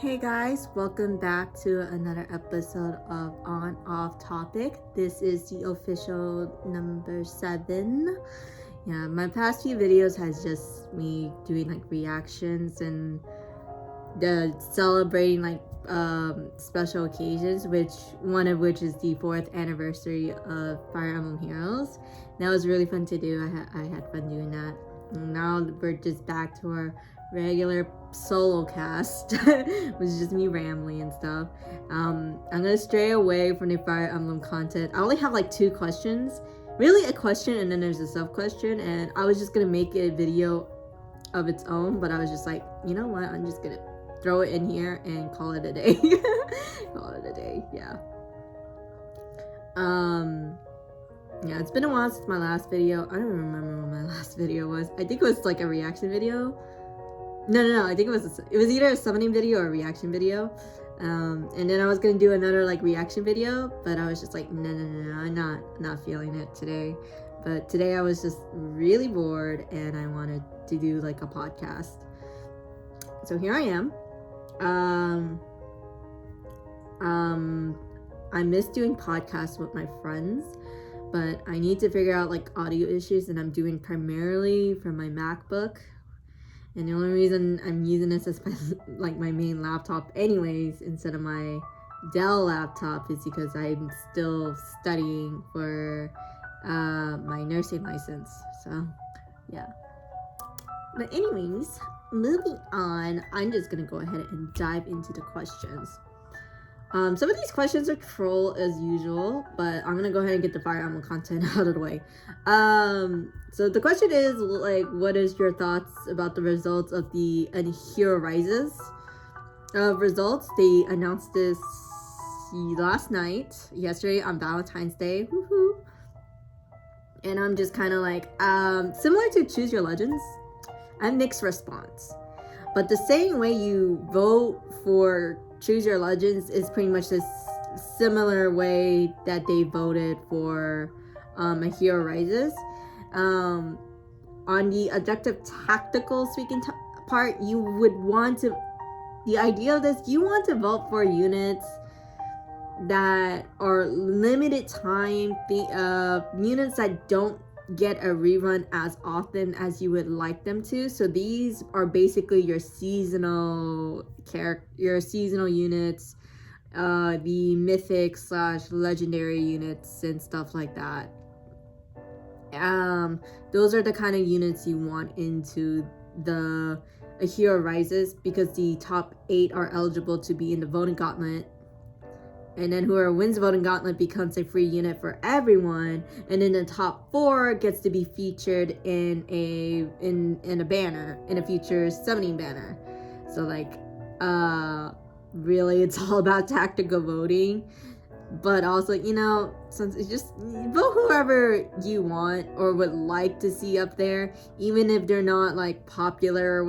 Hey guys, welcome back to another episode of On Off Topic. This is the official number 7. Yeah, my past few videos has just me doing like reactions and celebrating like special occasions, one of which is the 4th anniversary of Fire Emblem Heroes. That was really fun to do. I had fun doing that. And now we're just back to our regular Solocast, which is just me rambling and stuff. I'm gonna stray away from the Fire Emblem content. I only have like 2 questions, really a question and then there's a sub question, and I was just gonna make a video of its own, but I was just like, you know what, I'm just gonna throw it in here and call it a day. Yeah, it's been a while since my last video. I don't remember what my last video was. I think it was like a reaction video. No, I think it was either a summoning video or a reaction video. And then I was gonna do another like reaction video, but I was just like, no, I'm not feeling it today. But today I was just really bored and I wanted to do like a podcast. So here I am. I miss doing podcasts with my friends, but I need to figure out like audio issues, and I'm doing primarily from my MacBook. And the only reason I'm using this as my main laptop anyways, instead of my Dell laptop, is because I'm still studying for my nursing license. So, yeah. But anyways, moving on, I'm just going to go ahead and dive into the questions. Some of these questions are troll as usual, but I'm gonna go ahead and get the Fire Emblem content out of the way. So the question is, like, what is your thoughts about the results of the Hero Rises results? They announced this yesterday on Valentine's Day. Woohoo! And I'm just kind of like, similar to Choose Your Legends, I have mixed response. But the same way you vote for Choose Your Legends is pretty much this similar way that they voted for a Hero Rises. On the objective tactical speaking part, you would want to, the idea of this, you want to vote for units that are limited time, units that don't get a rerun as often as you would like them to. So these are basically your seasonal units, the mythic / legendary units and stuff like that. Those are the kind of units you want into a Hero Rises, because the top 8 are eligible to be in the voting gauntlet. And then whoever wins the voting gauntlet becomes a free unit for everyone. And then the top 4 gets to be featured in a banner, in a future summoning banner. So like, really it's all about tactical voting. But also, since it's just vote whoever you want or would like to see up there, even if they're not like popular or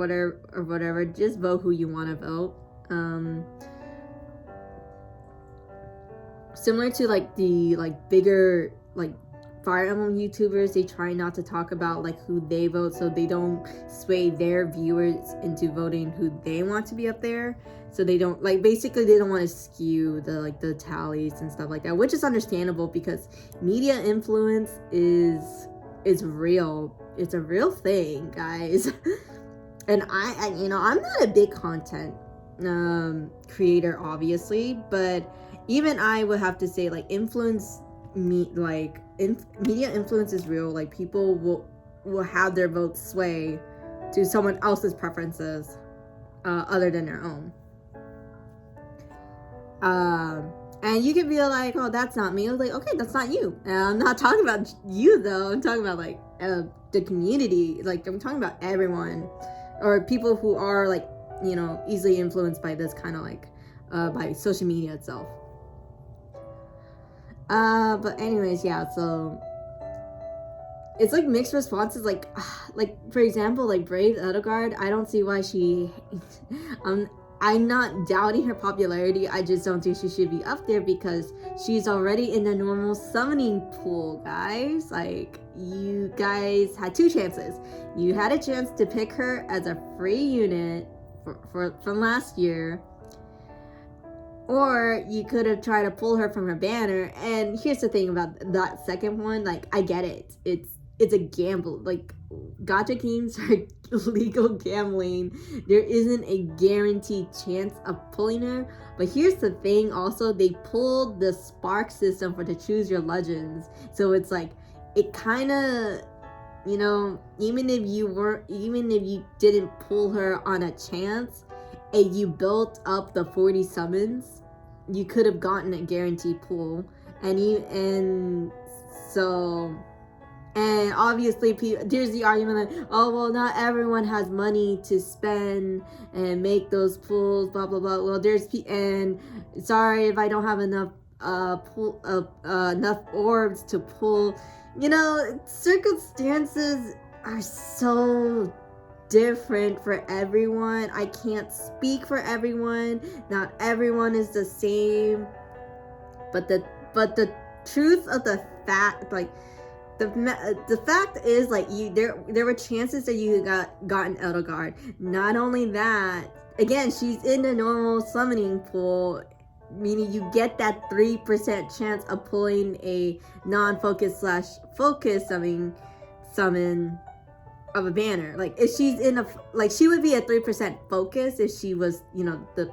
whatever, just vote who you want to vote. Similar to like the bigger Fire Emblem YouTubers, they try not to talk about like who they vote, so they don't sway their viewers into voting who they want to be up there. So they don't basically they don't want to skew the tallies and stuff like that, which is understandable because media influence is real. It's a real thing, guys. And I'm not a big content creator, obviously, but even I would have to say, like, media influence is real. Like, people will have their votes sway to someone else's preferences other than their own. And you can be like, oh, that's not me. I was like, okay, that's not you. And I'm not talking about you, though. I'm talking about, like, the community. Like, I'm talking about everyone. Or people who are, like, easily influenced by this kind of, like, by social media itself. But anyways, yeah, so it's like mixed responses, like for example, like Brave Edelgard, I don't see why she I'm not doubting her popularity, I just don't think she should be up there because she's already in the normal summoning pool, guys. Like, you guys had 2 chances. You had a chance to pick her as a free unit from last year, Or you could have tried to pull her from her banner. And here's the thing about that second one, like, I get it. It's a gamble. Like, gacha games are legal gambling. There isn't a guaranteed chance of pulling her. But here's the thing also, they pulled the spark system for to choose your legends. So it's like, it kind of, you know, even if you didn't pull her on a chance, and you built up the 40 summons, you could have gotten a guaranteed pull. And obviously there's the argument like, oh well, not everyone has money to spend and make those pulls, blah blah blah. Well, and sorry if I don't have enough enough orbs to pull. You know, circumstances are so different for everyone. I can't speak for everyone. Not everyone is the same. But the truth of the fact, like, the fact is, like, there were chances that you gotten Edelgard. Not only that, again, she's in the normal summoning pool, meaning you get that 3% chance of pulling a non-focus / focus summon of a banner. Like, if she's in she would be a 3% focus if she was, you know, the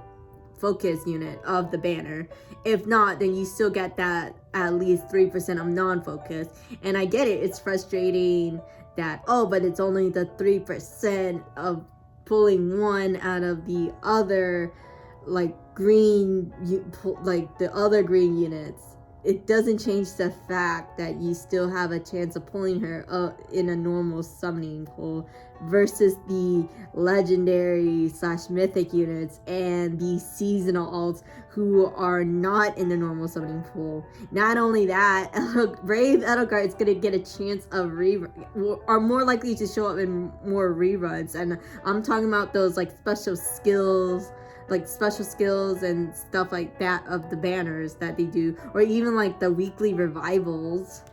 focus unit of the banner. If not, then you still get that at least 3% of non-focus. And I get it, it's frustrating that, oh, but it's only the 3% of pulling one out of the other, like, the other green units. It doesn't change the fact that you still have a chance of pulling her in a normal summoning pool versus the legendary / mythic units and the seasonal alts who are not in the normal summoning pool. Not only that, Brave Edelgard is going to get a chance of are more likely to show up in more reruns. And I'm talking about those, like, special skills and stuff like that of the banners that they do, or even like the weekly revivals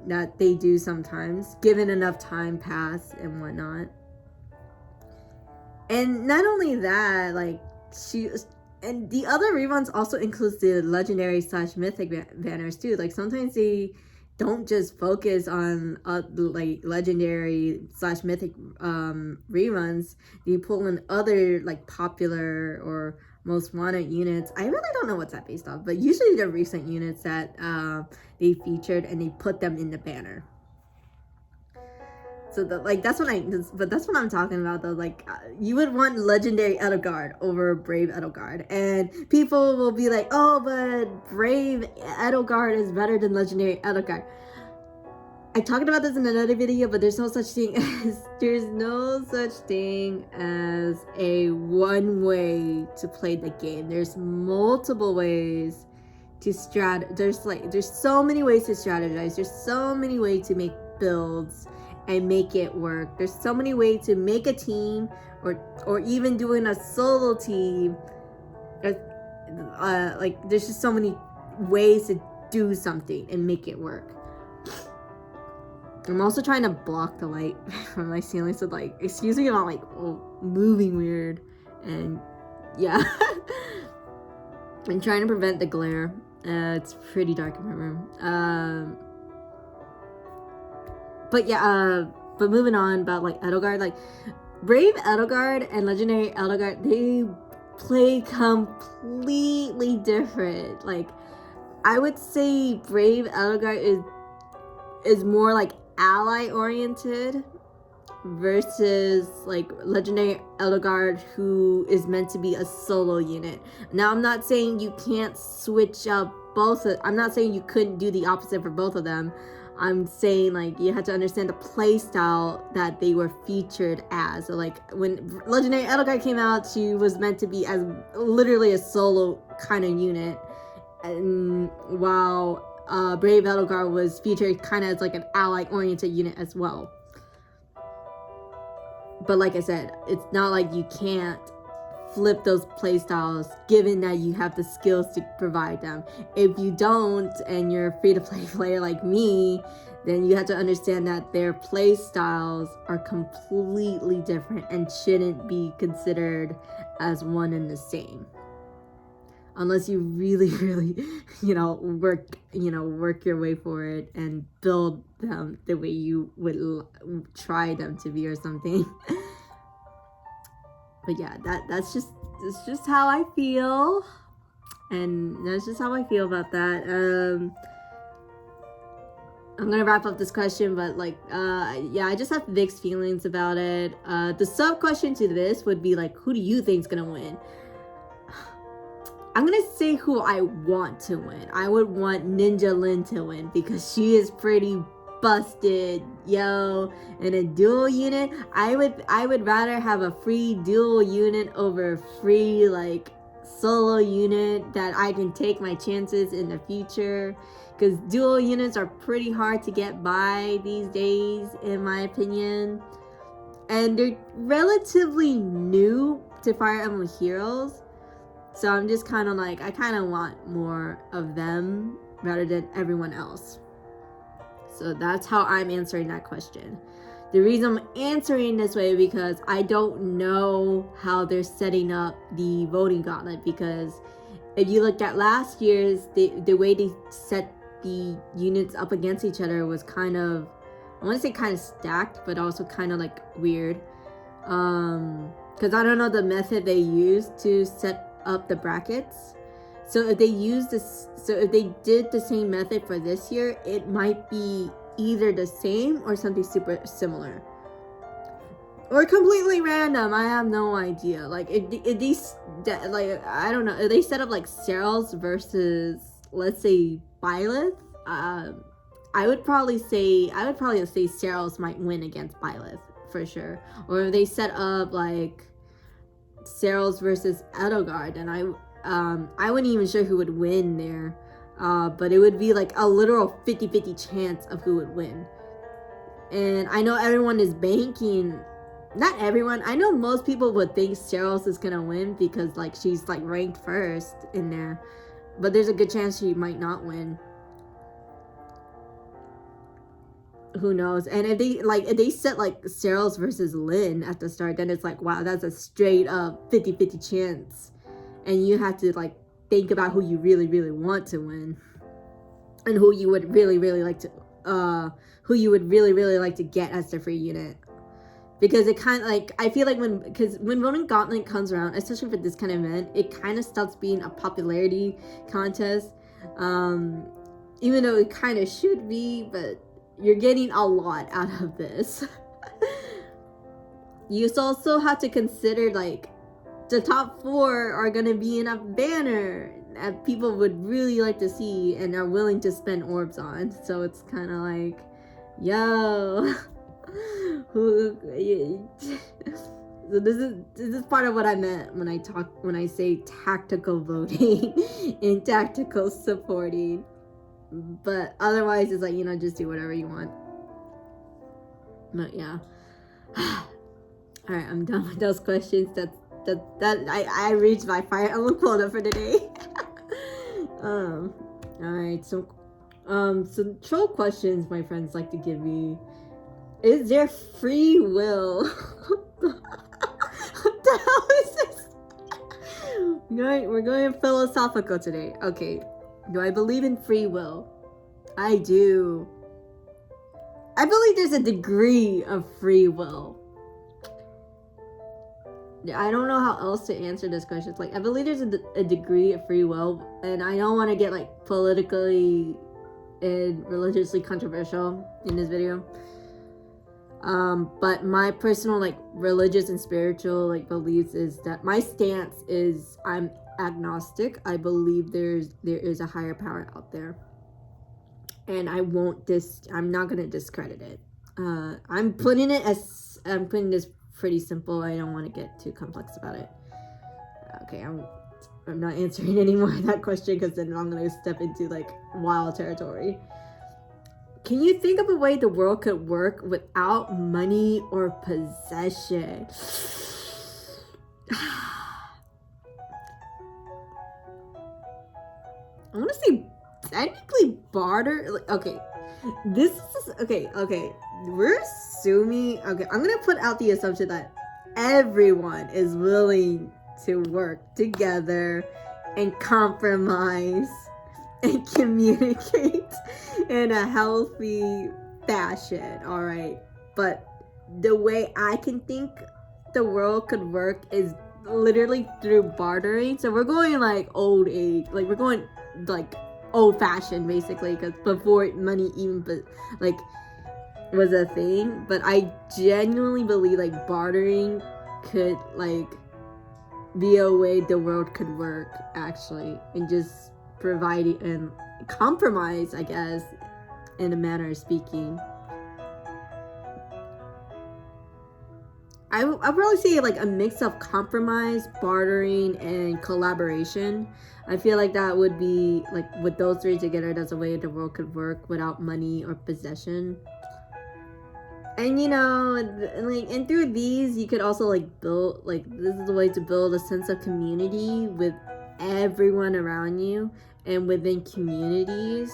that they do sometimes, given enough time pass and whatnot. And not only that, like, and the other reruns also includes the legendary / mythic banners too. Like, sometimes they don't just focus on like legendary / mythic reruns. They pull in other, like, popular or most wanted units. I really don't know what's that based off, but usually they're recent units that they featured and they put them in the banner. So that's what I'm talking about though. Like, you would want legendary Edelgard over Brave Edelgard, and people will be like, oh, but Brave Edelgard is better than legendary Edelgard. I talked about this in another video, but there's no such thing as a one way to play the game. There's multiple ways to there's so many ways to strategize. There's so many ways to make builds and make it work. There's so many ways to make a team, or even doing a solo team. Like, there's just so many ways to do something and make it work. I'm also trying to block the light from my ceiling, so, like, excuse me if I'm, like, moving weird, and yeah. I'm trying to prevent the glare. It's pretty dark in my room. But yeah, but moving on about, like, Edelgard, like, Brave Edelgard and Legendary Edelgard, they play completely different. Like, I would say Brave Edelgard is more, like, ally oriented versus, like, Legendary Edelgard, who is meant to be a solo unit. Now, I'm not saying you can't switch up I'm not saying you couldn't do the opposite for both of them. I'm saying, like, you have to understand the play style that they were featured as. So, like, when Legendary Edelgard came out, she was meant to be as literally a solo kind of unit, and while Brave Edelgard was featured kind of as, like, an ally-oriented unit as well. But like I said, it's not like you can't flip those playstyles given that you have the skills to provide them. If you don't, and you're a free-to-play player like me, then you have to understand that their playstyles are completely different and shouldn't be considered as one and the same. unless you really, really, work your way for it and build them the way you would try them to be or something. But yeah, that's just how I feel, and that's just how I feel about that. I'm gonna wrap up this question, but I just have mixed feelings about it. The sub question to this would be like, who do you think's gonna win? I'm gonna say who I want to win. I would want Ninja Lin to win because she is pretty busted, yo. In a dual unit, I would rather have a free dual unit over a free solo unit that I can take my chances in the future. Because dual units are pretty hard to get by these days, in my opinion. And they're relatively new to Fire Emblem Heroes. So I'm just kind of I kind of want more of them rather than everyone else. So that's how I'm answering that question. The reason I'm answering this way because I don't know how they're setting up the voting gauntlet. Because if you look at last year's, the way they set the units up against each other was kind of, I want to say kind of stacked, but also kind of weird. Because I don't know the method they used to set up the brackets. So if they did the same method for this year, it might be either the same or something super similar, or completely random. I have no idea. If these I don't know, if they set up Serals versus, let's say, Byleth, I would probably say Serals might win against Byleth for sure. Or if they set up Serals versus Edelgard, and I wasn't even sure who would win there, but it would be a literal 50-50 chance of who would win. And I know everyone is banking, not everyone, I know most people would think Serals is gonna win because she's ranked first in there, but there's a good chance she might not win. Who knows? And if they set Serals versus Lin at the start, then it's wow, that's a straight up 50-50 chance. And you have to think about who you really, really want to win, and who you would really, really like to get as the free unit. Because it kind of I feel when Voting Gauntlet comes around, especially for this kind of event, it kind of stops being a popularity contest, even though it kind of should be, but you're getting a lot out of this. You also have to consider the top 4 are gonna be in a banner that people would really like to see and are willing to spend orbs on. So it's kind of yo, so this is part of what I meant when I say tactical voting and tactical supporting. But otherwise, it's just do whatever you want. But yeah. Alright, I'm done with those questions. I reached my Fire Emblem quota for the day. Alright, so troll questions my friends like to give me. Is there free will? What the hell is this? We're going philosophical today. Okay. Do I believe in free will? I do. I believe there's a degree of free will. I don't know how else to answer this question. I believe there's a degree of free will, and I don't want to get politically and religiously controversial in this video. But my personal religious and spiritual beliefs is that my stance is I'm agnostic. I believe there is a higher power out there, and I'm not gonna discredit it. I'm putting this pretty simple. I don't want to get too complex about it. Okay, I'm not answering any more of that question because then I'm gonna step into wild territory. Can you think of a way the world could work without money or possession? I want to say technically barter. Okay, this is okay. We're assuming. Okay, I'm gonna put out the assumption that everyone is willing to work together and compromise and communicate in a healthy fashion, all right? But the way I can think the world could work is literally through bartering. So we're going like old age, like we're going like old fashioned basically, because before money even like was a thing. But I genuinely believe like bartering could like be a way the world could work actually, and just provide and compromise, I guess, in a manner of speaking. I probably say like a mix of compromise, bartering, and collaboration. I feel like that would be like with those three together, that's a way the world could work without money or possession. And you know, like, and through these, you could also like build, like, this is a way to build a sense of community with everyone around you and within communities.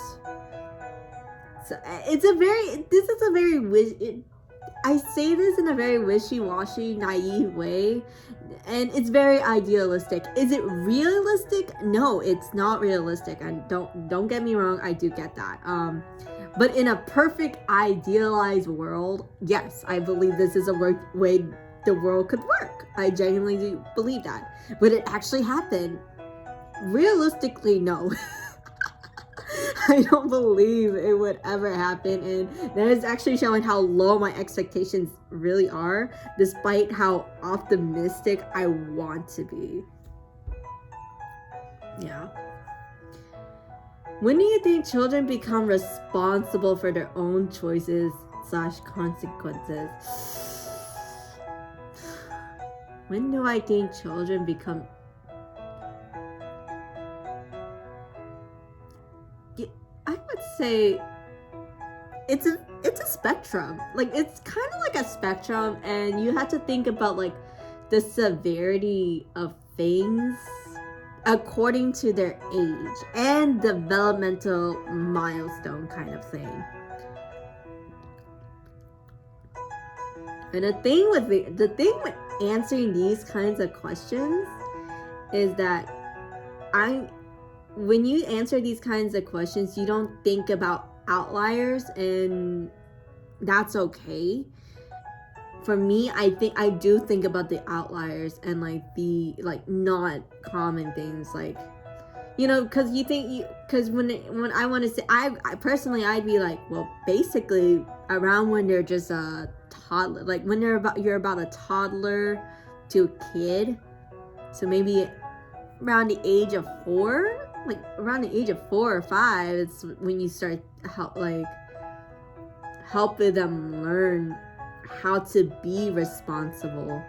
So this is a very I say this in a very wishy-washy, naive way, and it's very idealistic. Is it realistic? No, it's not realistic. And don't get me wrong, I do get that. But in a perfect, idealized world, yes, I believe this is a way the world could work. I genuinely do believe that. Would it actually happen? Realistically, no. I don't believe it would ever happen, and that is actually showing how low my expectations really are, despite how optimistic I want to be. Yeah. When do you think children become responsible for their own choices / consequences? When do I think children become... I would say it's a spectrum. Like, it's kind of like a spectrum, and you have to think about like the severity of things according to their age and developmental milestone kind of thing. And the thing with answering these kinds of questions is that when you answer these kinds of questions, you don't think about outliers, and that's okay. For me, I do think about the outliers and like the like not common things, like, you know, because when I want to say, I personally, I'd be like, well, basically around when they're just a toddler, like when you're about a toddler to a kid, so maybe around the age of 4. Like around the age of 4 or 5, it's when you start helping them learn how to be responsible.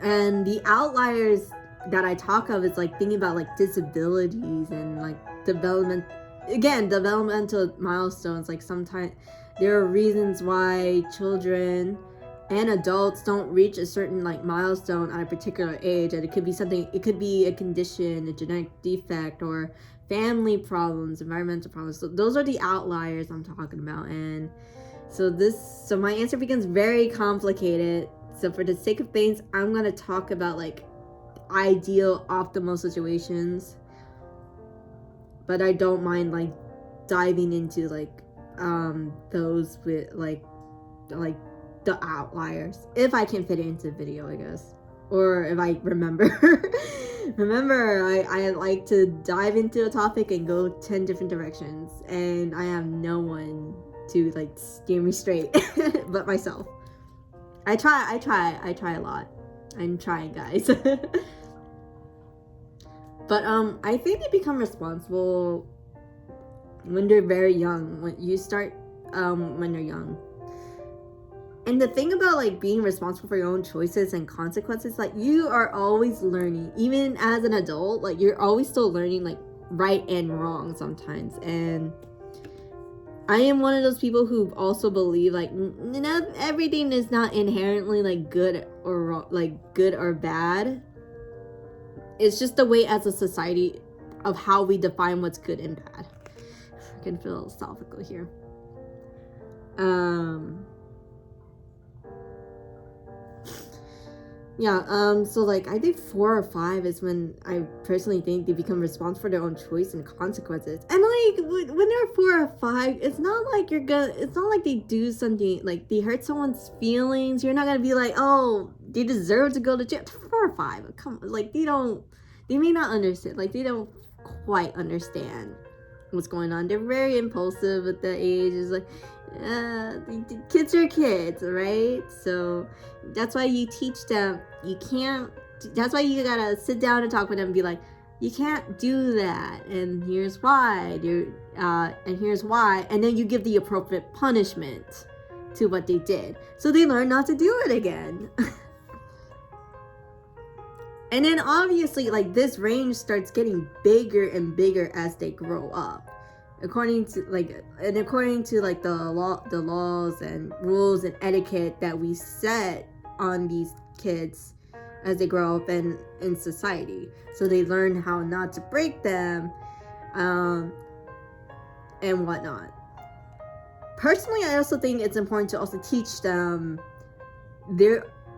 And the outliers that I talk of is like thinking about like disabilities and like developmental milestones. Like sometimes there are reasons why children and adults don't reach a certain like milestone at a particular age, and it could be a condition, a genetic defect, or family problems, environmental problems. So those are the outliers I'm talking about. And so my answer becomes very complicated. So for the sake of things, I'm going to talk about like ideal, optimal situations, but I don't mind like diving into like those with like the outliers, if I can fit it into the video, I guess, or if I remember. I like to dive into a topic and go 10 different directions, and I have no one to like steer me straight but myself. I try a lot. I'm trying, guys. But I think they become responsible when they're very young, when you start when they're young. And the thing about like being responsible for your own choices and consequences, like you are always learning, even as an adult, like you're always still learning like right and wrong sometimes. And I am one of those people who also believe like not everything is not inherently like good or wrong, like good or bad. It's just the way as a society of how we define what's good and bad. I can feel philosophical here. Yeah, so like I think 4 or 5 is when I personally think they become responsible for their own choice and consequences. And like when they're 4 or 5, it's not like it's not like they do something like they hurt someone's feelings. You're not gonna be like, oh, they deserve to go to jail. 4 or 5, come, like they may not understand, like they don't quite understand what's going on. They're very impulsive at that age. It's like, the kids are kids, right? So that's why you teach them. That's why you gotta sit down and talk with them and be like, you can't do that, and here's why. And here's why. And then you give the appropriate punishment to what they did, so they learn not to do it again. And then obviously, like, this range starts getting bigger and bigger as they grow up. According to the laws and rules and etiquette that we set on these kids as they grow up in society. So they learn how not to break them, and whatnot. Personally, I also think it's important to also teach them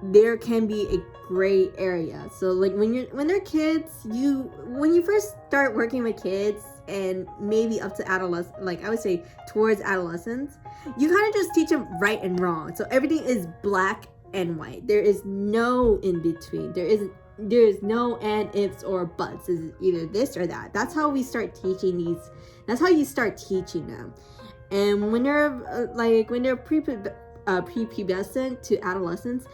there can be a gray area. So like when they're kids, when you first start working with kids and maybe up to adolescence, like I would say towards adolescence, you kind of just teach them right and wrong. So everything is black and white. There is no in between. There is no and ifs or buts. It's either this or that. That's how we start teaching these. That's how you start teaching them. And when they're prepubescent to adolescence,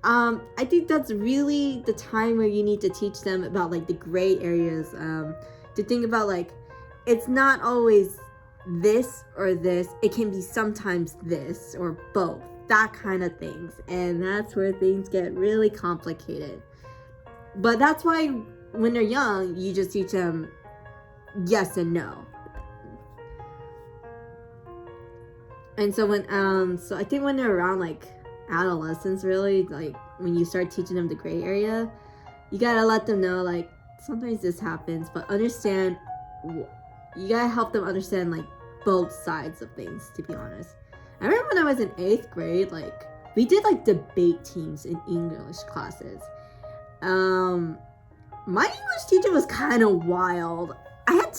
I think that's really the time where you need to teach them about like the gray areas, to think about like it's not always this or this. It can be sometimes this or both, that kind of things. And that's where things get really complicated. But that's why when they're young, you just teach them yes and no. And so so I think when they're around like adolescence, really, like when you start teaching them the gray area, you gotta let them know like sometimes this happens, but understand, you gotta help them understand like both sides of things, to be honest. I remember when I was in 8th grade, like we did like debate teams in English classes. My English teacher was kind of wild. I had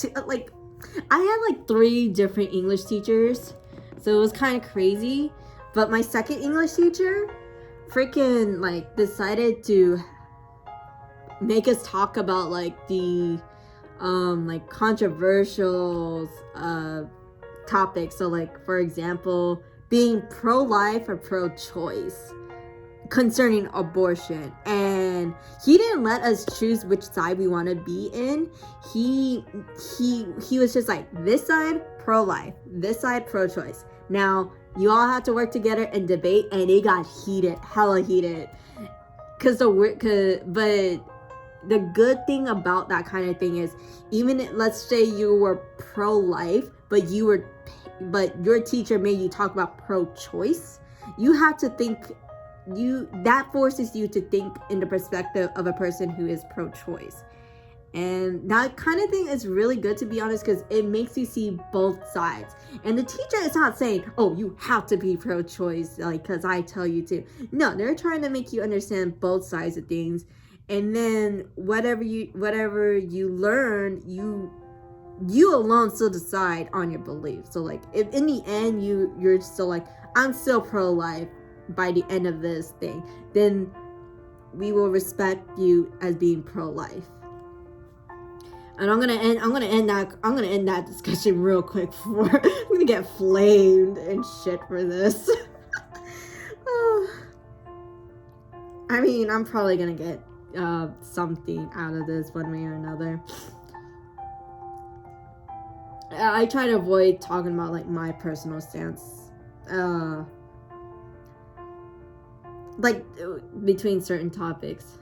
3 different English teachers, so it was kind of crazy. But my second English teacher freaking like decided to make us talk about like the like controversial topics. So like, for example, being pro-life or pro-choice concerning abortion. And he didn't let us choose which side we want to be in. He was just like, this side pro-life, this side pro-choice. Now you all have to work together and debate, and it got heated, hella heated. But the good thing about that kind of thing is, even let's say you were pro-life, but your teacher made you talk about pro-choice, you have to think, that forces you to think in the perspective of a person who is pro-choice. And that kind of thing is really good, to be honest, because it makes you see both sides. And the teacher is not saying, oh, you have to be pro-choice, like, because I tell you to. No, they're trying to make you understand both sides of things. And then whatever you learn, you alone still decide on your beliefs. So like, if in the end you're still like, I'm still pro-life by the end of this thing, then we will respect you as being pro-life. And I'm gonna end that discussion real quick before I'm gonna get flamed and shit for this. I mean, I'm probably gonna get something out of this one way or another. I try to avoid talking about like my personal stance, like between certain topics.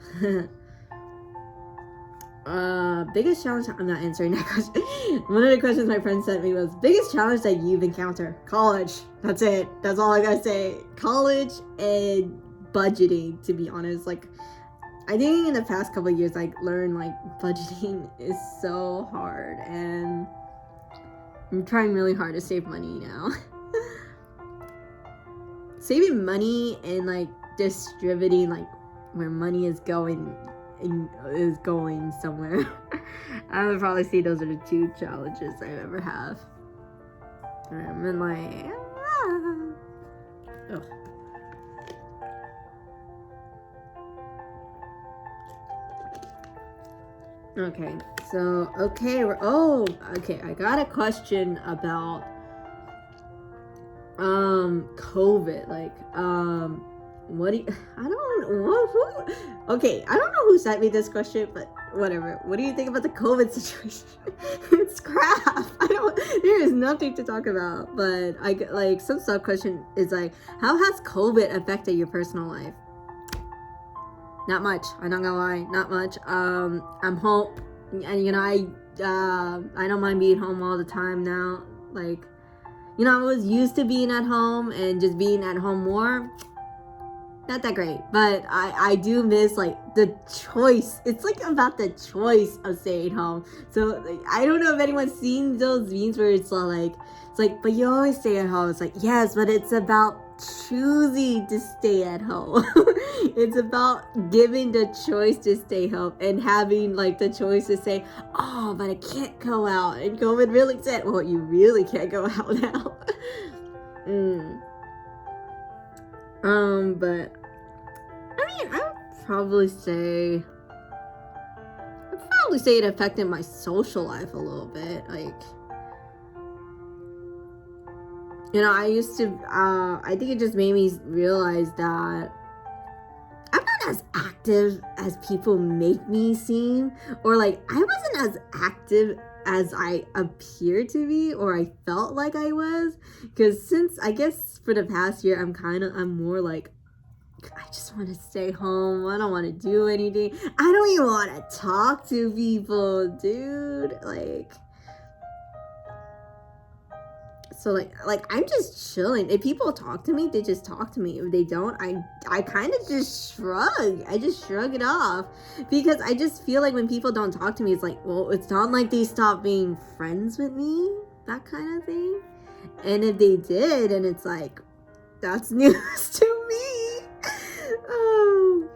Biggest challenge, I'm not answering that question. One of the questions my friend sent me was, biggest challenge that you've encountered? College. That's it. That's all I gotta say. College and budgeting, to be honest. Like, I think in the past couple of years, I learned like budgeting is so hard, and I'm trying really hard to save money now. Saving money and like distributing like where money is going somewhere. I would probably say those are the 2 challenges I ever have. And like, ugh. Okay, so I got a question about COVID. Like, what do you, I don't know who sent me this question, but whatever. What do you think about the COVID situation? It's crap. There is nothing to talk about, but I like some sub question is like, how has COVID affected your personal life? Not much. I'm not gonna lie, not much. I'm home, and you know, I don't mind being home all the time now. Like, you know, I was used to being at home and just being at home more. Not that great, but I do miss like the choice. It's like about the choice of staying home. So like, I don't know if anyone's seen those memes where it's like, but you always stay at home. It's like, yes, but it's about choosing to stay at home. It's about giving the choice to stay home and having like the choice to say, oh, but I can't go out. And COVID really said, well, you really can't go out now. But I mean, I would probably say it affected my social life a little bit. Like, you know, I used to, I think it just made me realize that I'm not as active as people make me seem, or like, I wasn't as active as I appeared to be, or I felt like I was, because since, I guess, for the past year, I'm more like, I just want to stay home. I don't want to do anything. I don't even want to talk to people, dude. Like, so like I'm just chilling. If people talk to me, they just talk to me. If they don't, I kind of just shrug. I just shrug it off, because I just feel like when people don't talk to me, it's like, well, it's not like they stop being friends with me, that kind of thing. And if they did, and it's like, that's news to me. Oh.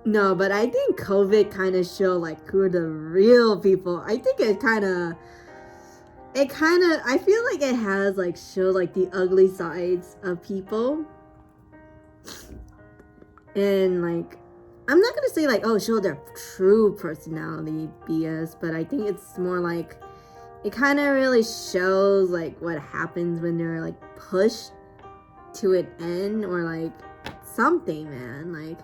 No, but I think COVID kind of showed like who are the real people. I think I feel like it has like showed like the ugly sides of people. And like, I'm not gonna say like, oh, show their true personality BS, but I think it's more like, it kind of really shows like what happens when they're like pushed to an end, or like something, man. Like,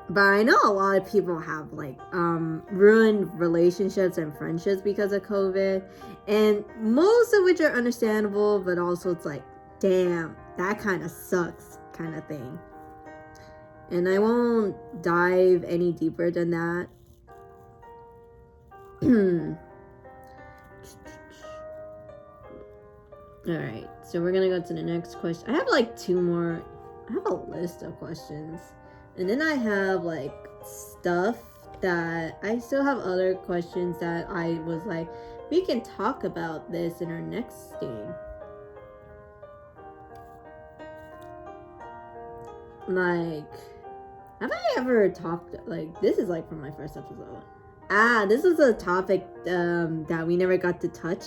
but I know a lot of people have like ruined relationships and friendships because of COVID, and most of which are understandable, but also it's like, damn, that kind of sucks kind of thing. And I won't dive any deeper than that. Alright, so we're gonna go to the next question. I have like 2 more. I have a list of questions. And then I have like stuff that I still have other questions that I was like, we can talk about this in our next thing. Like, have I ever talked, like, this is like from my first episode. This is a topic that we never got to touch.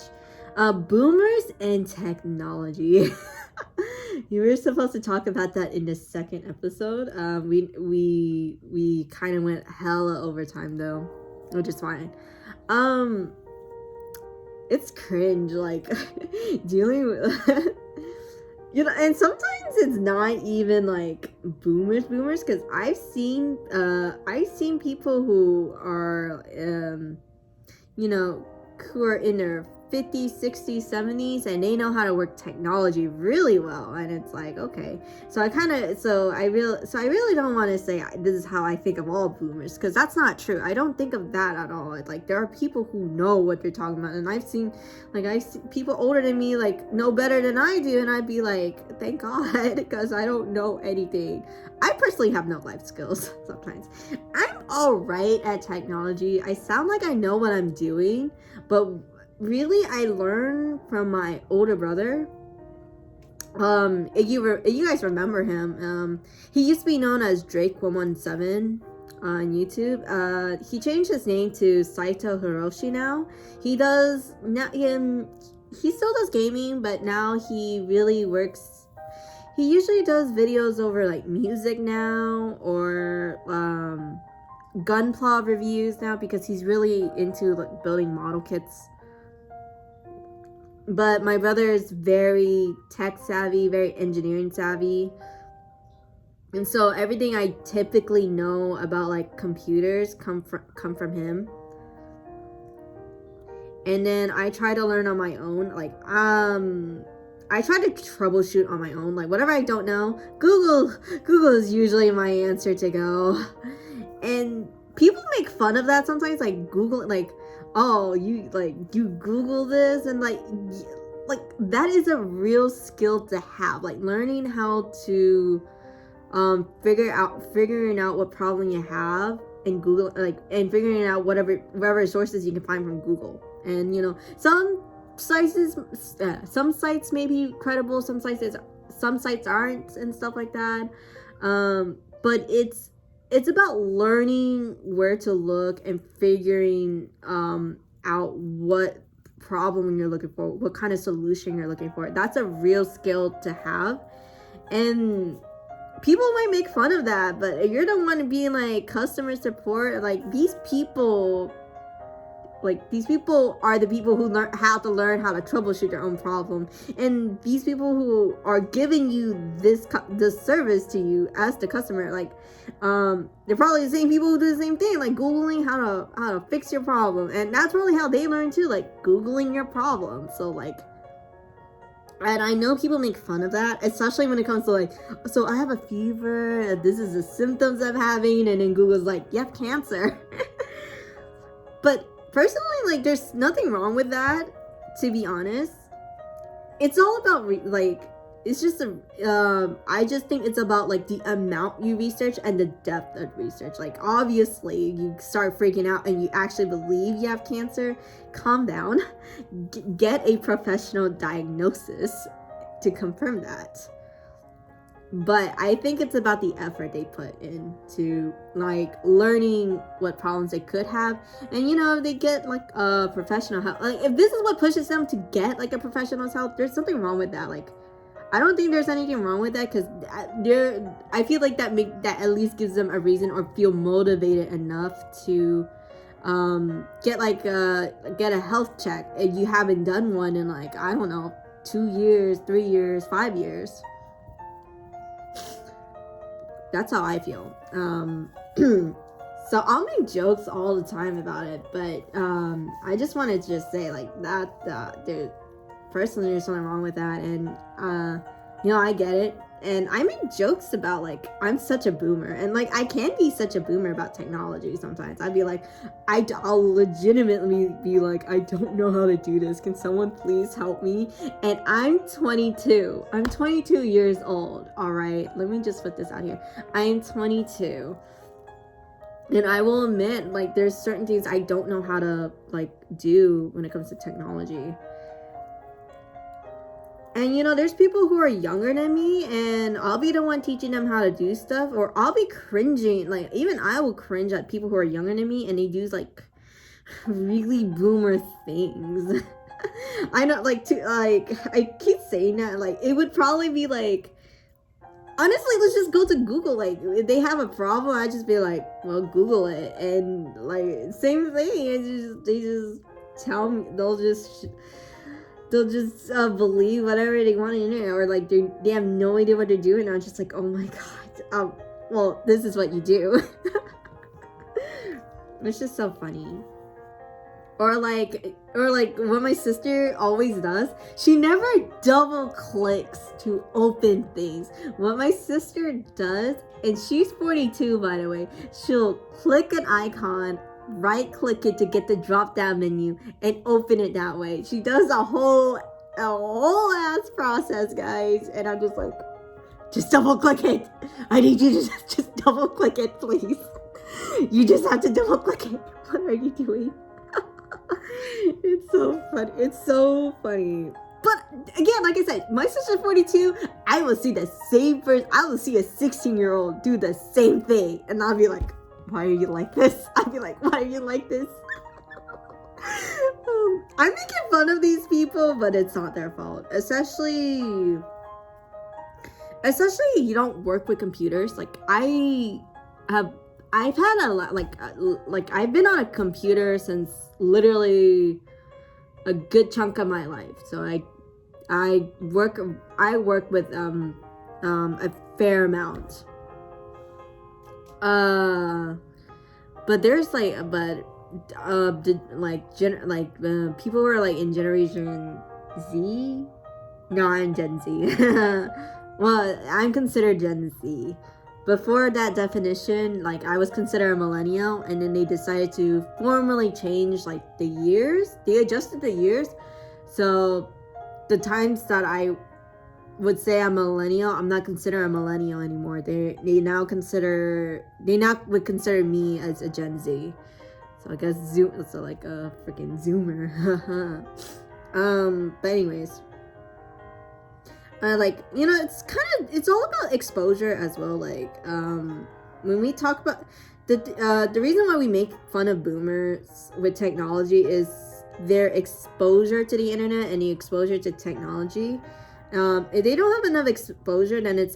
Boomers and technology. You were supposed to talk about that in the second episode. We kind of went hella overtime though, which is fine. It's cringe, like dealing with you know, and sometimes it's not even like boomers, because I've seen people who are you know, who are in their 50s, 60s, 70s, and they know how to work technology really well. And it's like, okay, I really don't want to say this is how I think of all boomers, because that's not true. I don't think of that at all. It's like, there are people who know what they're talking about, and I've seen people older than me like know better than I do, and I'd be like, thank God, because I don't know anything. I personally have no life skills sometimes. I'm all right at technology. I sound like I know what I'm doing, but really, I learned from my older brother, if you guys remember him, he used to be known as Drake117 on YouTube. He changed his name to Saito Hiroshi now. He still does gaming, but now he really works. He usually does videos over like music now, or gunpla reviews now, because he's really into like building model kits. But my brother is very tech savvy, very engineering savvy. And so everything I typically know about like computers come from him. And then I try to learn on my own. Like, I try to troubleshoot on my own. Like, whatever I don't know, Google is usually my answer to go. And people make fun of that sometimes, like Google, like, oh, you Google this, and like that is a real skill to have. Like, learning how to figuring out what problem you have and Google, like, and figuring out whatever sources you can find from Google. And some sites may be credible, some sites aren't, and stuff like that. But it's about learning where to look and figuring out what problem you're looking for, what kind of solution you're looking for. That's a real skill to have. And people might make fun of that, but if you're the one to be in like customer support, like these people are the people who have to learn how to troubleshoot their own problem. And these people who are giving you this service to you as the customer, like, they're probably the same people who do the same thing, like Googling how to fix your problem. And that's really how they learn too, like Googling your problem. So like, and I know people make fun of that, especially when it comes to like, so I have a fever, this is the symptoms I'm having, and then Google's like, you have cancer. But personally, like, there's nothing wrong with that, to be honest. It's all about I just think it's about like the amount you research and the depth of research. Like, obviously you start freaking out and you actually believe you have cancer, calm down. Get a professional diagnosis to confirm that. But I think it's about the effort they put into like learning what problems they could have. And if they get like a professional help, like if this is what pushes them to get like a professional's help, there's something wrong with that. Like, I don't think there's anything wrong with that, because I feel like that at least gives them a reason, or feel motivated enough to get a health check if you haven't done one in like, I don't know, 2 years, 3 years, 5 years. That's how I feel. So I'll make jokes all the time about it, but I just want to just say like that, dude, personally there's something wrong with that. And I get it, and I make jokes about like, I'm such a boomer, and like I can be such a boomer about technology sometimes. I'd be like, I'll legitimately be like, I don't know how to do this, can someone please help me? And I'm 22 years old. All right, let me just put this out here. I am 22, and I will admit, like, there's certain things I don't know how to like do when it comes to technology. And there's people who are younger than me, and I'll be the one teaching them how to do stuff, or I'll be cringing. Like, even I will cringe at people who are younger than me and they do like really boomer things. I know, I keep saying that, like, it would probably be like, honestly, let's just go to Google. Like, if they have a problem, I just be like, well, Google it. And like, same thing. They just tell me, they'll just believe whatever they want to, or like they have no idea what they're doing. I'm just like, oh my god, well, this is what you do. It's just so funny. Or like what my sister always does, she never double clicks to open things. What my sister does, and she's 42 by the way, she'll click an icon, right click it to get the drop down menu, and open it that way. She does a whole ass process, guys, and I'm just like, just double click it. I need you to just double click it, please. You just have to double click it. What are you doing? It's so funny. But again, like I said, my sister's 42. I will see the same person. I will see a 16-year-old do the same thing, and I'll be like, "Why are you like this?" I'll be like, "Why are you like this?" I'm making fun of these people, but it's not their fault. Especially you don't work with computers. Like I've had a lot. Like I've been on a computer since literally a good chunk of my life. So I work with a fair amount. But there's people who are like in Generation Z. No, I'm Gen Z. Well, I'm considered Gen Z. Before that definition, like I was considered a millennial, and then they decided to formally change like the years. They adjusted the years, so the times that I would say I'm a millennial, I'm not considered a millennial anymore. They now would consider me as a Gen Z. So I guess so like a freaking Zoomer. But anyways. It's all about exposure as well. Like, when we talk about the reason why we make fun of boomers with technology is their exposure to the internet and the exposure to technology. If they don't have enough exposure, then it's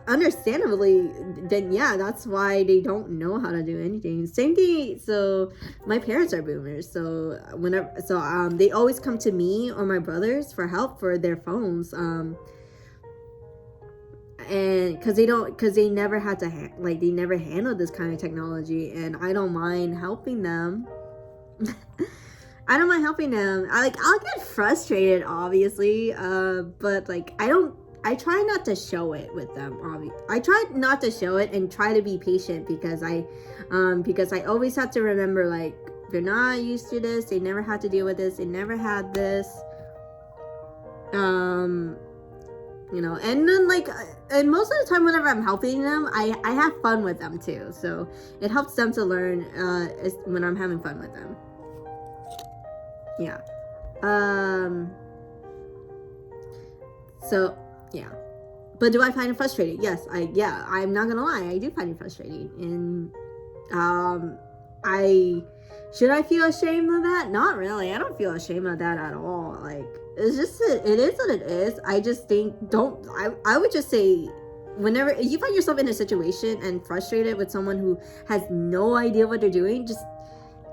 understandably, then yeah, that's why they don't know how to do anything. Same thing. So my parents are boomers. So they always come to me or my brothers for help for their phones. And because they never had to they never handled this kind of technology, and I don't mind helping them. I'll get frustrated, obviously, but like I try not to show it with them. I try not to show it and try to be patient because I always have to remember, like, they're not used to this. They never had to deal with this. They never had this. And then and most of the time whenever I'm helping them, I have fun with them too. So it helps them to learn when I'm having fun with them. Yeah. So yeah. But do I find it frustrating? Yes. I'm not gonna lie, I do find it frustrating. And should I feel ashamed of that? Not really. I don't feel ashamed of that at all. Like, it's just, it is what it is. I just think, I would just say, whenever you find yourself in a situation and frustrated with someone who has no idea what they're doing, just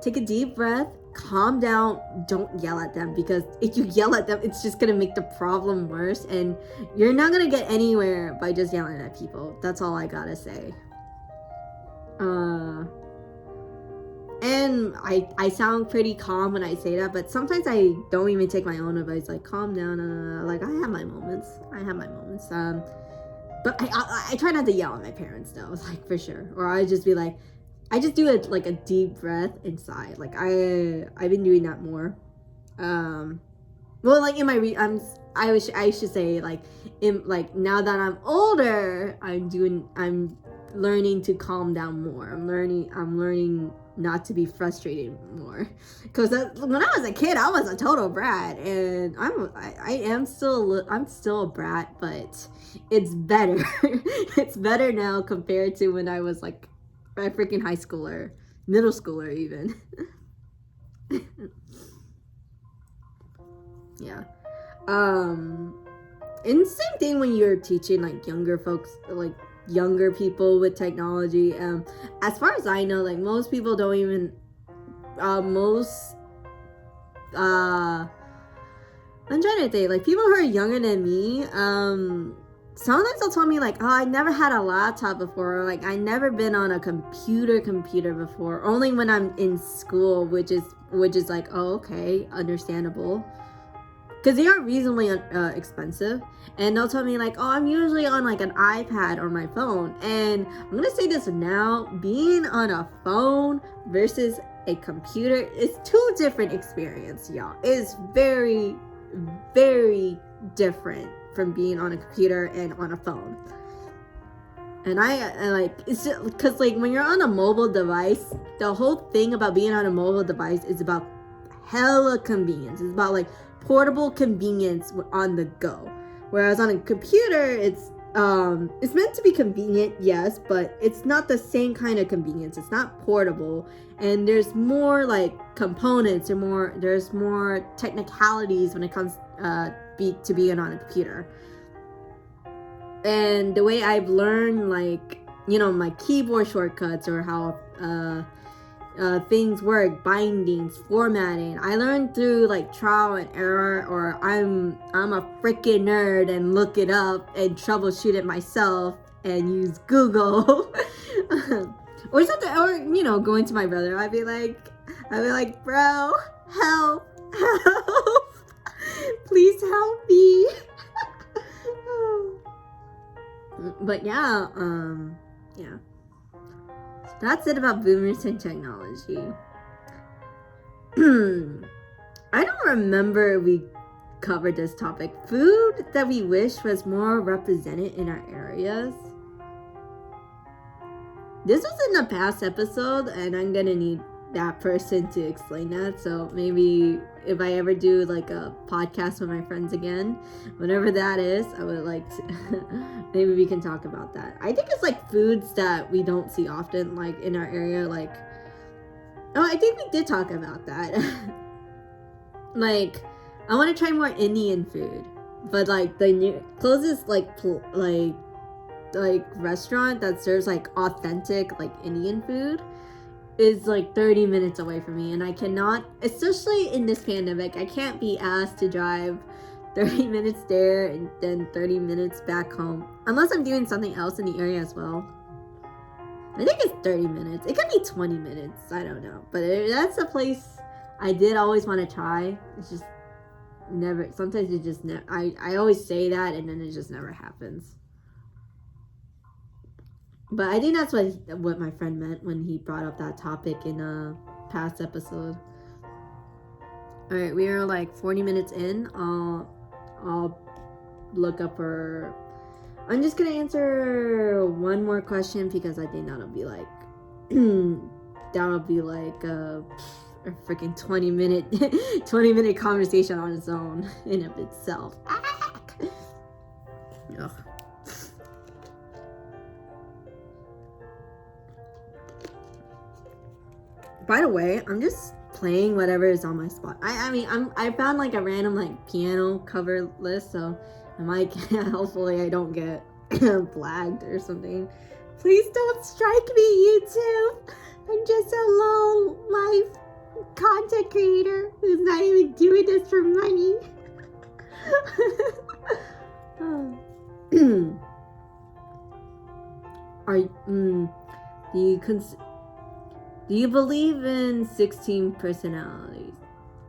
take a deep breath, calm down, don't yell at them, because if you yell at them, it's just gonna make the problem worse, and you're not gonna get anywhere by just yelling at people. That's all I gotta say. And I sound pretty calm when I say that, but sometimes I don't even take my own advice, like, calm down, like, I have my moments, but I try not to yell at my parents, though, like, for sure, or I just be like, I just do it like a deep breath inside, like, I've been doing that more, well, like, in my, I should say, like, now that I'm older, I'm learning to calm down more, I'm learning not to be frustrated more, because when I was a kid, I was a total brat, and I'm still a brat, but it's better. It's better now compared to when I was like a freaking high schooler, middle schooler even. Yeah. And same thing when you're teaching like younger folks, like younger people with technology. As far as I know, like, most people don't even I'm trying to think, like, people who are younger than me, sometimes they'll tell me, like, oh, I never had a laptop before, or, like, I never been on a computer before, only when I'm in school, which is like, oh, okay, understandable, because they are reasonably expensive. And they'll tell me, like, oh, I'm usually on like an iPad or my phone. And I'm gonna say this now, being on a phone versus a computer is two different experiences, y'all. It's very, very different from being on a computer and on a phone. And I like, it's just because, like, when you're on a mobile device, the whole thing about being on a mobile device is about hella convenience. It's about, like, portable convenience on the go. Whereas on a computer, it's meant to be convenient, yes, but it's not the same kind of convenience. It's not portable, and there's more like components, or there's more technicalities when it comes to being on a computer. And the way I've learned, like, my keyboard shortcuts, or how things work, bindings, formatting, I learned through like trial and error, or I'm a freaking nerd and look it up and troubleshoot it myself and use Google. Or something, or going to my brother, I'd be like, bro, help, please help me. But yeah. That's it about boomers and technology. I don't remember we covered this topic. Food that we wish was more represented in our areas. This was in a past episode, and I'm gonna need that person to explain that. So maybe if I ever do like a podcast with my friends again, whatever that is, I would like to maybe we can talk about that. I think it's like foods that we don't see often, like in our area. Like, I think we did talk about that. Like, I want to try more Indian food, but like the closest like restaurant that serves like authentic like Indian food is like 30 minutes away from me, and I cannot, especially in this pandemic, I can't be asked to drive 30 minutes there and then 30 minutes back home, unless I'm doing something else in the area as well. I think it's 30 minutes. It could be 20 minutes. I don't know. But that's a place I did always want to try. It's just never, sometimes it just never, I always say that and then it just never happens. But I think that's what my friend meant when he brought up that topic in a past episode. Alright, we are like 40 minutes in. I'll look up her. I'm just gonna answer one more question because I think that'll be like a freaking 20 minute conversation on its own in of itself. Ugh. By the way, I'm just playing whatever is on my spot. I found like a random like piano cover list, so I might hopefully I don't get flagged or something. Please don't strike me, YouTube. I'm just a low life content creator who's not even doing this for money. Do you believe in 16 personalities?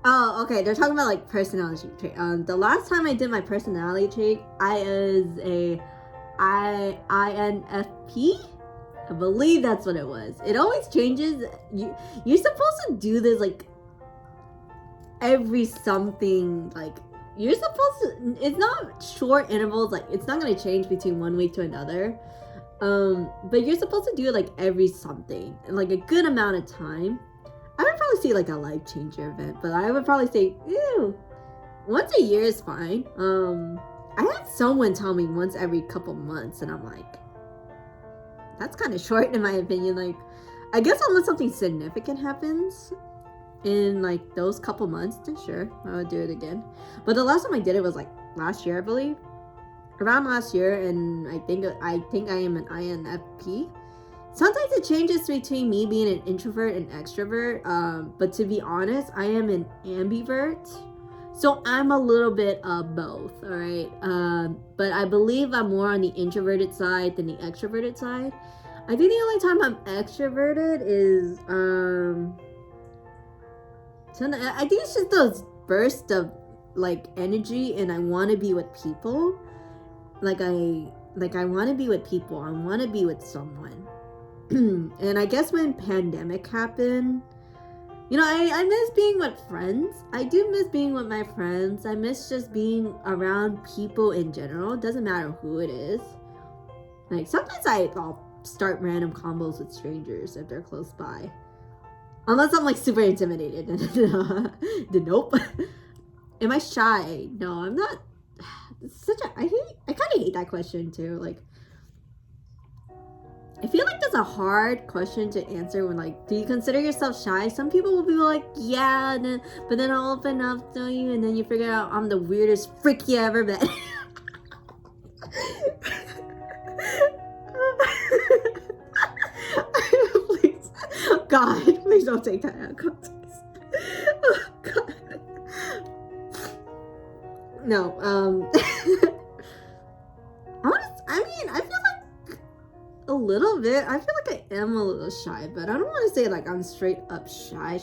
Oh, okay. They're talking about like personality trait. The last time I did my personality trait, I was a INFP. I believe that's what it was. It always changes. You're supposed to do this like every something. Like you're supposed to. It's not short intervals. Like it's not gonna change between one week to another. But you're supposed to do it like every something, like a good amount of time. I would probably say like a life changer event, but I would probably say, once a year is fine. I had someone tell me once every couple months, and I'm like, that's kind of short in my opinion. Like, I guess unless something significant happens in like those couple months, then sure, I would do it again. But the last time I did it was like last year, I believe. Around last year, and I think I am an INFP. Sometimes it changes between me being an introvert and extrovert, but to be honest, I am an ambivert, so I'm a little bit of both. All right, but I believe I'm more on the introverted side than the extroverted side. I think the only time I'm extroverted is I think it's just those bursts of like energy, and I want to be with people. Like I want to be with people. I want to be with someone. And I guess when pandemic happened, I miss being with friends. I do miss being with my friends. I miss just being around people in general. It doesn't matter who it is. Like sometimes I'll start random combos with strangers if they're close by. Unless I'm like super intimidated. Then nope. Am I shy? No, I'm not. It's I kind of hate that question too. Like, I feel like that's a hard question to answer when, like, do you consider yourself shy? Some people will be like, yeah, but then I'll open up to you, and then you figure out I'm the weirdest freak you ever met. Please, God, please don't take that out of context. Oh, God. No, I feel like a little bit. I feel like I am a little shy, but I don't want to say like I'm straight up shy.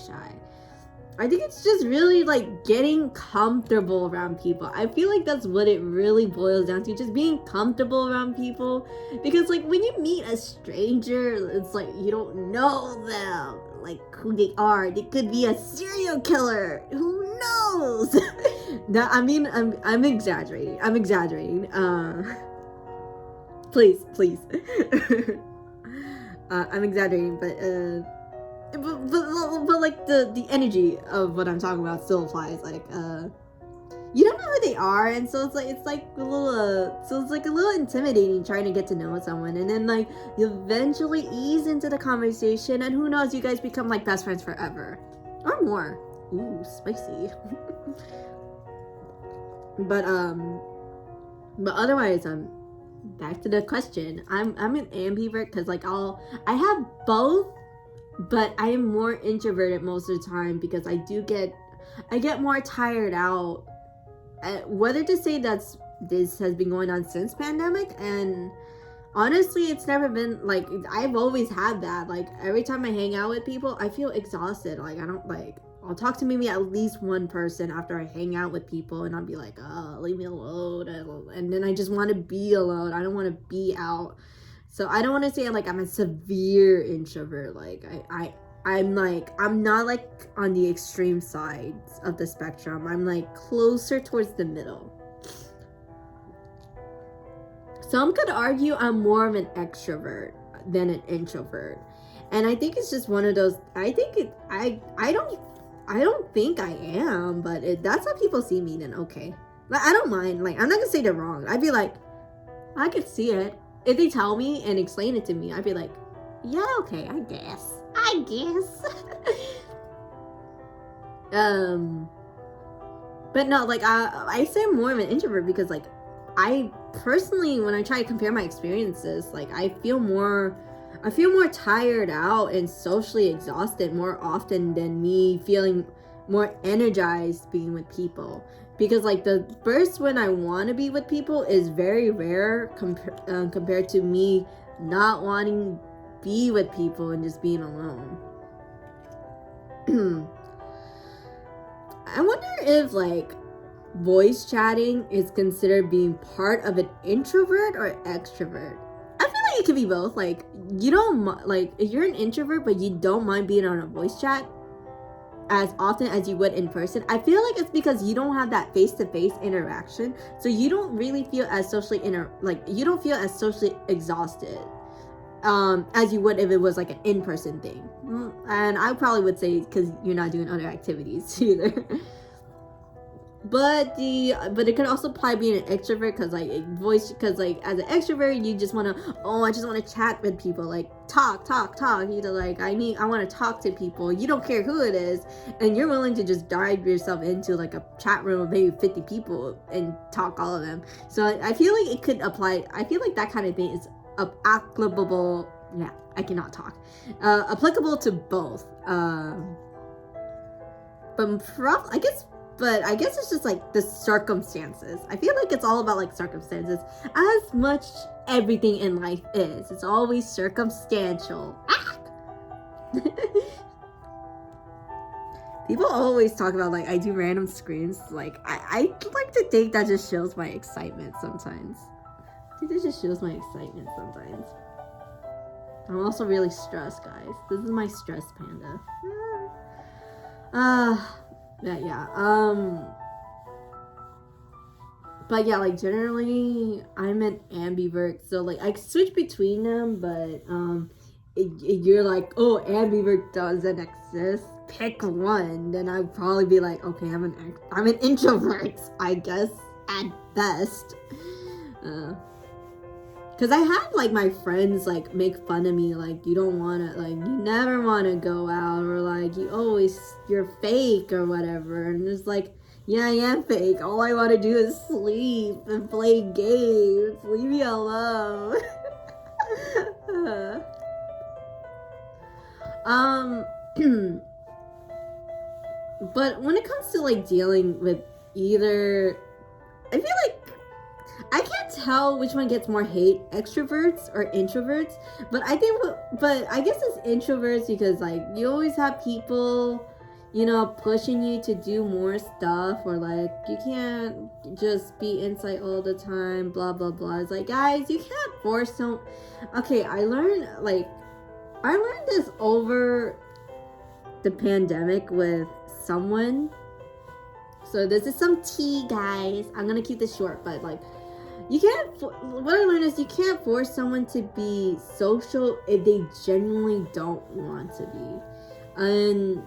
I think it's just really like getting comfortable around people. I feel like that's what it really boils down to, just being comfortable around people. Because like when you meet a stranger, it's like you don't know them, like who they are. They could be a serial killer. Who knows? No, I mean I'm exaggerating. Please. I'm exaggerating, but like the energy of what I'm talking about still applies. Like you don't know who they are, and so it's like a little intimidating trying to get to know someone, and then like you eventually ease into the conversation, and who knows, you guys become like best friends forever or more. Ooh, spicy. But otherwise, back to the question. I'm an ambivert because like I have both, but I am more introverted most of the time because I get more tired out. Whether to say this has been going on since pandemic, and honestly it's never been like, I've always had that. Like every time I hang out with people I feel exhausted. Like I'll talk to maybe at least one person after I hang out with people, and I'll be like, oh, leave me alone, and then I just want to be alone. I don't want to be out. So I don't want to say like I'm a severe introvert. Like I'm not like on the extreme sides of the spectrum. I'm like closer towards the middle. Some could argue I'm more of an extrovert than an introvert. And I think it's just one of those, I don't think I am, but that's how people see me, then okay. Like, I don't mind. Like, I'm not gonna say they're wrong. I'd be like, I could see it. If they tell me and explain it to me, I'd be like, yeah, okay, I guess. But no, like, I say I'm more of an introvert because, like, I personally, when I try to compare my experiences, like, I feel more tired out and socially exhausted more often than me feeling more energized being with people. Because like the burst when I want to be with people is very rare compared to me not wanting to be with people and just being alone. I wonder if like voice chatting is considered being part of an introvert or extrovert. I feel like it could be both. Like, you don't like, if you're an introvert but you don't mind being on a voice chat as often as you would in person, I feel like it's because you don't have that face-to-face interaction, so you don't really feel as socially you don't feel as socially exhausted as you would if it was like an in-person thing. And I probably would say because you're not doing other activities either. But it could also apply being an extrovert, because like as an extrovert you just want to chat with people, like talk, you know, like I want to talk to people. You don't care who it is, and you're willing to just dive yourself into like a chat room of maybe 50 people and talk all of them. So I feel like it could apply. I feel like that kind of thing is applicable. Yeah, I cannot talk. Applicable to both. But I guess it's just like the circumstances. I feel like it's all about like circumstances. As much everything in life is. It's always circumstantial. People always talk about like I do random screams. Like I like to think that just shows my excitement sometimes. I'm also really stressed, guys. This is my stress panda. But yeah, like generally I'm an ambivert, so like I switch between them, but you're like, oh, ambivert doesn't exist. pick one, then I'd probably be like, okay, I'm an introvert, I guess, at best. Cause I had like my friends like make fun of me, like you don't wanna, like you never wanna go out, or like you're fake or whatever. And it's like, yeah, I am fake. All I wanna do is sleep and play games. Leave me alone. But when it comes to like dealing with either, I feel like I can't tell which one gets more hate, extroverts or introverts. But I guess it's introverts because like you always have people, you know, pushing you to do more stuff, or like you can't just be inside all the time, blah blah blah. It's like, guys, you can't force some. Okay, I learned this over the pandemic with someone. So this is some tea, guys. I'm gonna keep this short, but like, you can't. What I learned is you can't force someone to be social if they genuinely don't want to be, and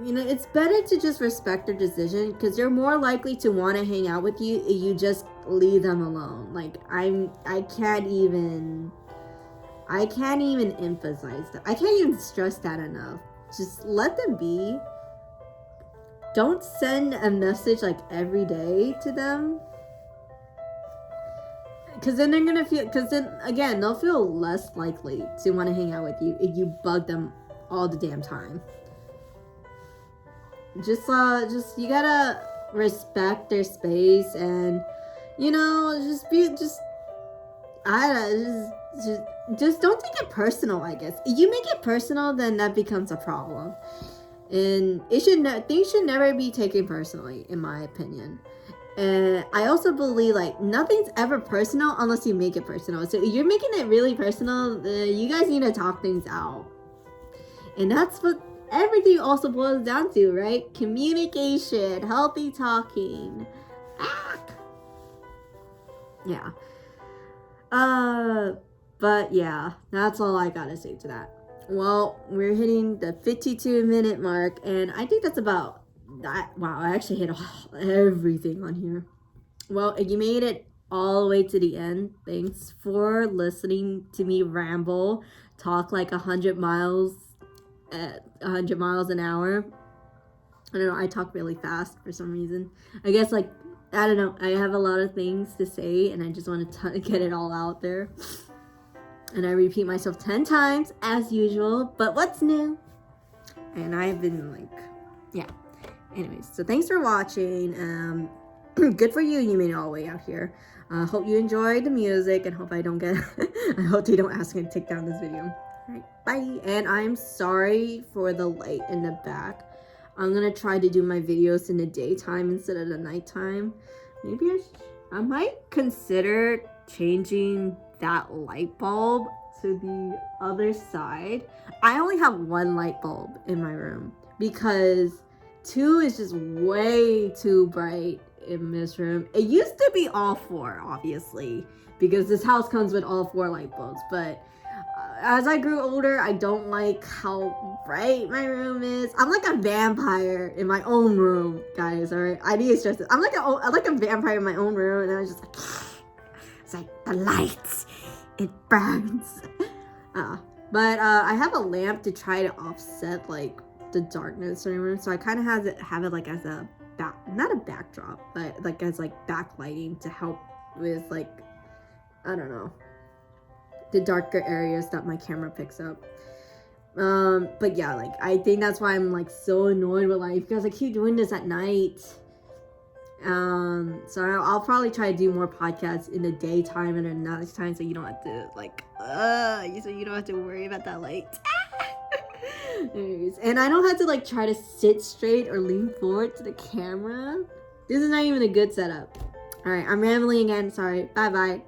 you know, it's better to just respect their decision, because they're more likely to want to hang out with you if you just leave them alone. Like I can't even emphasize that. I can't even stress that enough. Just let them be. Don't send a message like every day to them, because then they're gonna feel. Because then again, they'll feel less likely to want to hang out with you if you bug them all the damn time. Just you gotta respect their space, and you know, just don't take it personal. I guess if you make it personal, then that becomes a problem. And things should never be taken personally, in my opinion. And I also believe like nothing's ever personal unless you make it personal. So if you're making it really personal, you guys need to talk things out. And that's what everything also boils down to, right? Communication, healthy talking. Yeah. But yeah, that's all I gotta say to that. Well, we're hitting the 52-minute mark, and I think that's about that. Wow, I actually hit everything on here. Well, if you made it all the way to the end, thanks for listening to me ramble, talk like 100 miles at 100 miles an hour. I don't know, I talk really fast for some reason. I guess like, I don't know, I have a lot of things to say, and I just want to get it all out there. And I repeat myself 10 times as usual, but what's new? And I've been like, yeah. Anyways, so thanks for watching. Good for you, you made it all the way out here. Hope you enjoyed the music, and hope I don't ask me to take down this video. All right, bye. And I'm sorry for the light in the back. I'm gonna try to do my videos in the daytime instead of the nighttime. Maybe I might consider changing that light bulb to the other side. I only have one light bulb in my room because 2 is just way too bright in this room. It used to be all 4, obviously, because this house comes with all 4 light bulbs, but as I grew older, I don't like how bright my room is. I'm like a vampire in my own room, guys. All right, I need to stress this. I'm like a vampire in my own room, and I was just like, it's like the lights, it burns. But I have a lamp to try to offset like the darkness in the room, so I kind of have it like as a not a backdrop, but like as like backlighting to help with like, I don't know, the darker areas that my camera picks up. But yeah, like I think that's why I'm like so annoyed with life, because I keep doing this at night. So I'll probably try to do more podcasts in the daytime and in night time, so you don't have to like so you don't have to worry about that light. Anyways, and I don't have to like try to sit straight or lean forward to the camera. This is not even a good setup. All right, I'm rambling again. Sorry. Bye bye.